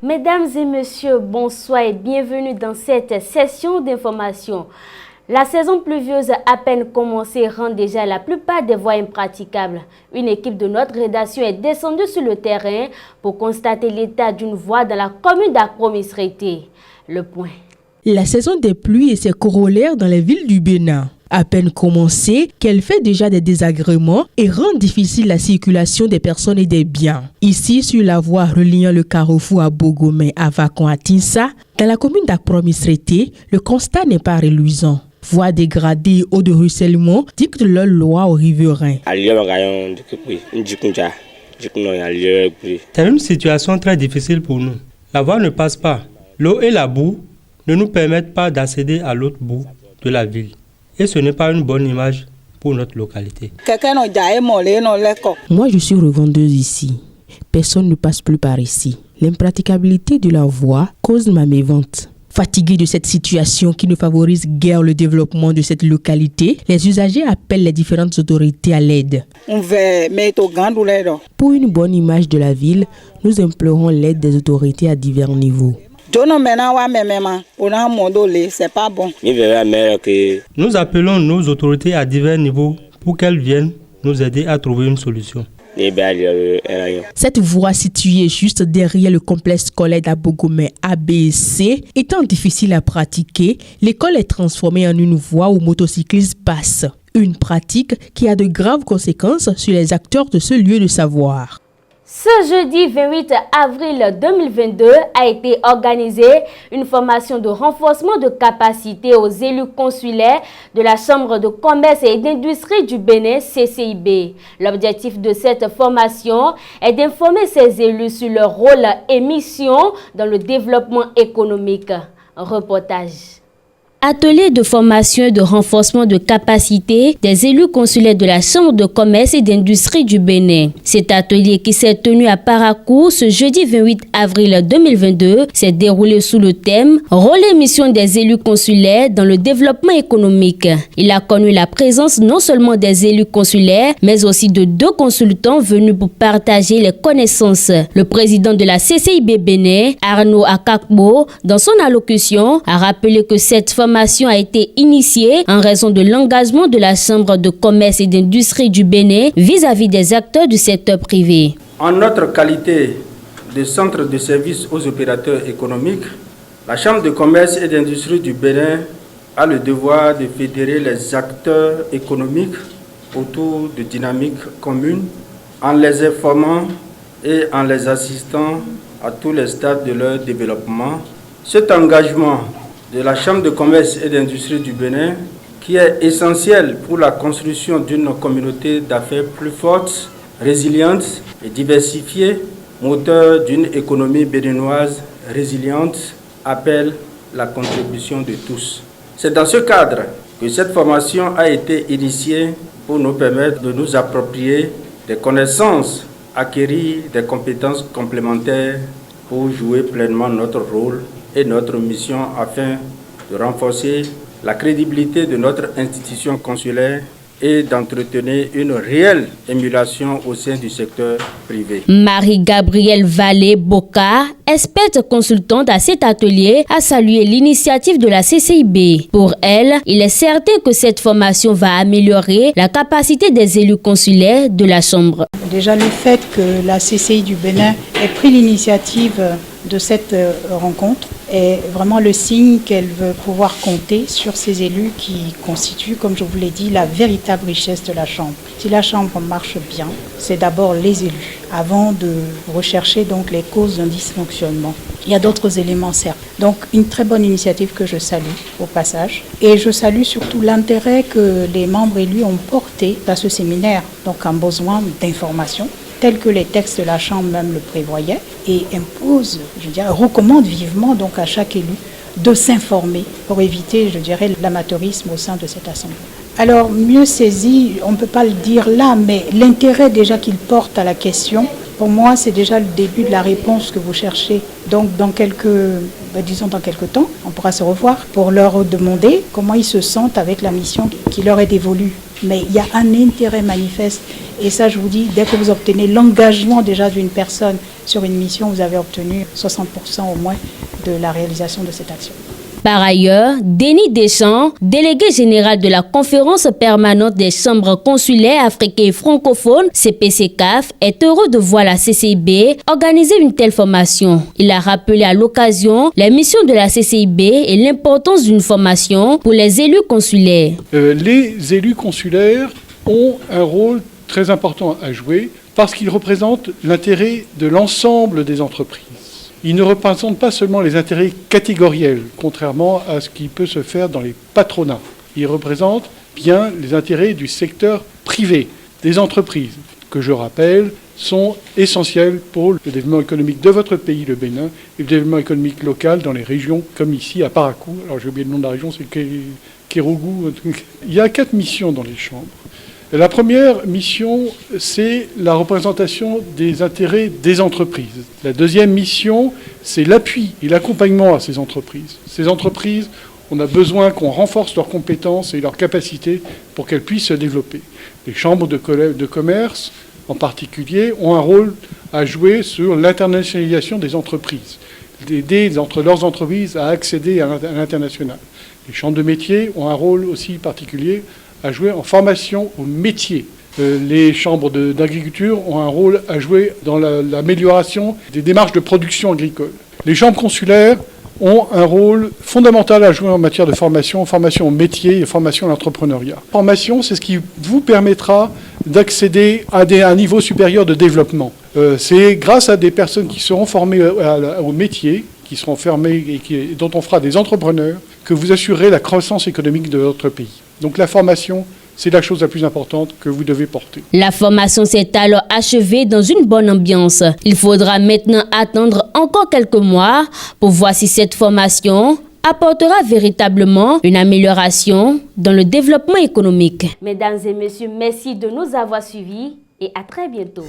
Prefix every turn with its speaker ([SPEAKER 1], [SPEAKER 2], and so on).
[SPEAKER 1] Mesdames et messieurs, bonsoir et bienvenue dans cette session d'information. La saison pluvieuse à peine commencée rend déjà la plupart des voies impraticables. Une équipe de notre rédaction est descendue sur le terrain pour constater l'état d'une voie dans la commune d'Akro-Misrété. Le point.
[SPEAKER 2] La saison des pluies et ses corollaires dans les villes du Bénin. À peine commencée, qu'elle fait déjà des désagréments et rend difficile la circulation des personnes et des biens. Ici, sur la voie reliant le carrefour à Bogomé à Vakon à Tinsa, dans la commune d'Akro-Misrété, le constat n'est pas reluisant. Voies dégradées et eau de ruissellement dictent leur loi aux riverains.
[SPEAKER 3] C'est une situation très difficile pour nous. La voie ne passe pas. L'eau et la boue ne nous permettent pas d'accéder à l'autre bout de la ville. Et ce n'est pas une bonne image pour notre localité.
[SPEAKER 2] Moi, je suis revendeuse ici. Personne ne passe plus par ici. L'impraticabilité de la voie cause ma mévente. Fatigués de cette situation qui ne favorise guère le développement de cette localité, les usagers appellent les différentes autorités à l'aide. Pour une bonne image de la ville, nous implorons l'aide des autorités à divers niveaux.
[SPEAKER 3] Nous appelons nos autorités à divers niveaux pour qu'elles viennent nous aider à trouver une solution.
[SPEAKER 2] Cette voie située juste derrière le complexe scolaire d'Abogomé ABC étant difficile à pratiquer, l'école est transformée en une voie où motocyclistes passent. Une pratique qui a de graves conséquences sur les acteurs de ce lieu de savoir.
[SPEAKER 1] Ce jeudi 28 avril 2022 a été organisée une formation de renforcement de capacité aux élus consulaires de la Chambre de commerce et d'industrie du Bénin, CCIB. L'objectif de cette formation est d'informer ces élus sur leur rôle et mission dans le développement économique. Reportage. Atelier de formation et de renforcement de capacité des élus consulaires de la Chambre de commerce et d'industrie du Bénin. Cet atelier qui s'est tenu à Parakou ce jeudi 28 avril 2022 s'est déroulé sous le thème « Rôle et mission des élus consulaires dans le développement économique ». Il a connu la présence non seulement des élus consulaires, mais aussi de 2 consultants venus pour partager les connaissances. Le président de la CCIB Bénin, Arnaud Akakbo, dans son allocution, a rappelé que cette formation a été initiée en raison de l'engagement de la Chambre de commerce et d'industrie du Bénin vis-à-vis des acteurs du secteur privé.
[SPEAKER 4] En notre qualité de centre de service aux opérateurs économiques, la Chambre de commerce et d'industrie du Bénin a le devoir de fédérer les acteurs économiques autour de dynamiques communes en les informant et en les assistant à tous les stades de leur développement. Cet engagement de la Chambre de commerce et d'industrie du Bénin, qui est essentiel pour la construction d'une communauté d'affaires plus forte, résiliente et diversifiée, moteur d'une économie béninoise résiliente, appelle la contribution de tous. C'est dans ce cadre que cette formation a été initiée pour nous permettre de nous approprier des connaissances, acquérir des compétences complémentaires pour jouer pleinement notre rôle et notre mission afin de renforcer la crédibilité de notre institution consulaire et d'entretenir une réelle émulation au sein du secteur privé.
[SPEAKER 1] Marie-Gabrielle Vallée-Boka, experte consultante à cet atelier, a salué l'initiative de la CCIB. Pour elle, il est certain que cette formation va améliorer la capacité des élus consulaires de la Chambre.
[SPEAKER 5] Déjà le fait que la CCI du Bénin ait pris l'initiative de cette rencontre est vraiment le signe qu'elle veut pouvoir compter sur ces élus qui constituent, comme je vous l'ai dit, la véritable richesse de la Chambre. Si la Chambre marche bien, c'est d'abord les élus, avant de rechercher donc les causes d'un dysfonctionnement. Il y a d'autres éléments, certes. Donc, une très bonne initiative que je salue au passage. Et je salue surtout l'intérêt que les membres élus ont porté à ce séminaire, donc un besoin d'information, tel que les textes de la Chambre même le prévoyaient, et impose, recommande vivement donc à chaque élu de s'informer pour éviter, l'amateurisme au sein de cette Assemblée. Alors, mieux saisi, on ne peut pas le dire là, mais l'intérêt déjà qu'il porte à la question, pour moi, c'est déjà le début de la réponse que vous cherchez. Donc, dans quelques temps, on pourra se revoir pour leur demander comment ils se sentent avec la mission qui leur est dévolue. Mais il y a un intérêt manifeste. Et ça, je vous dis, dès que vous obtenez l'engagement déjà d'une personne sur une mission, vous avez obtenu 60% au moins de la réalisation de cette action.
[SPEAKER 1] Par ailleurs, Denis Deschamps, délégué général de la conférence permanente des chambres consulaires africaines et francophones, CPCCAF, est heureux de voir la CCIB organiser une telle formation. Il a rappelé à l'occasion les missions de la CCIB et l'importance d'une formation pour les élus consulaires.
[SPEAKER 6] Les élus consulaires ont un rôle très important à jouer parce qu'ils représentent l'intérêt de l'ensemble des entreprises. Ils ne représentent pas seulement les intérêts catégoriels, contrairement à ce qui peut se faire dans les patronats. Ils représentent bien les intérêts du secteur privé, des entreprises, que je rappelle, sont essentielles pour le développement économique de votre pays, le Bénin, et le développement économique local dans les régions comme ici, à Parakou. Alors j'ai oublié le nom de la région, c'est Kérougou. Il y a 4 missions dans les chambres. La première mission, c'est la représentation des intérêts des entreprises. La deuxième mission, c'est l'appui et l'accompagnement à ces entreprises. Ces entreprises, on a besoin qu'on renforce leurs compétences et leurs capacités pour qu'elles puissent se développer. Les chambres de commerce, en particulier, ont un rôle à jouer sur l'internationalisation des entreprises, d'aider leurs entreprises à accéder à l'international. Les chambres de métiers ont un rôle aussi particulier à jouer en formation au métier. Les chambres d'agriculture ont un rôle à jouer dans l'amélioration des démarches de production agricole. Les chambres consulaires ont un rôle fondamental à jouer en matière de formation au métier et formation à l'entrepreneuriat. Formation, c'est ce qui vous permettra d'accéder à un niveau supérieur de développement. C'est grâce à des personnes qui seront formées au métier, qui seront formées et dont on fera des entrepreneurs, que vous assurerez la croissance économique de votre pays. Donc la formation, c'est la chose la plus importante que vous devez porter.
[SPEAKER 1] La formation s'est alors achevée dans une bonne ambiance. Il faudra maintenant attendre encore quelques mois pour voir si cette formation apportera véritablement une amélioration dans le développement économique. Mesdames et messieurs, merci de nous avoir suivis et à très bientôt.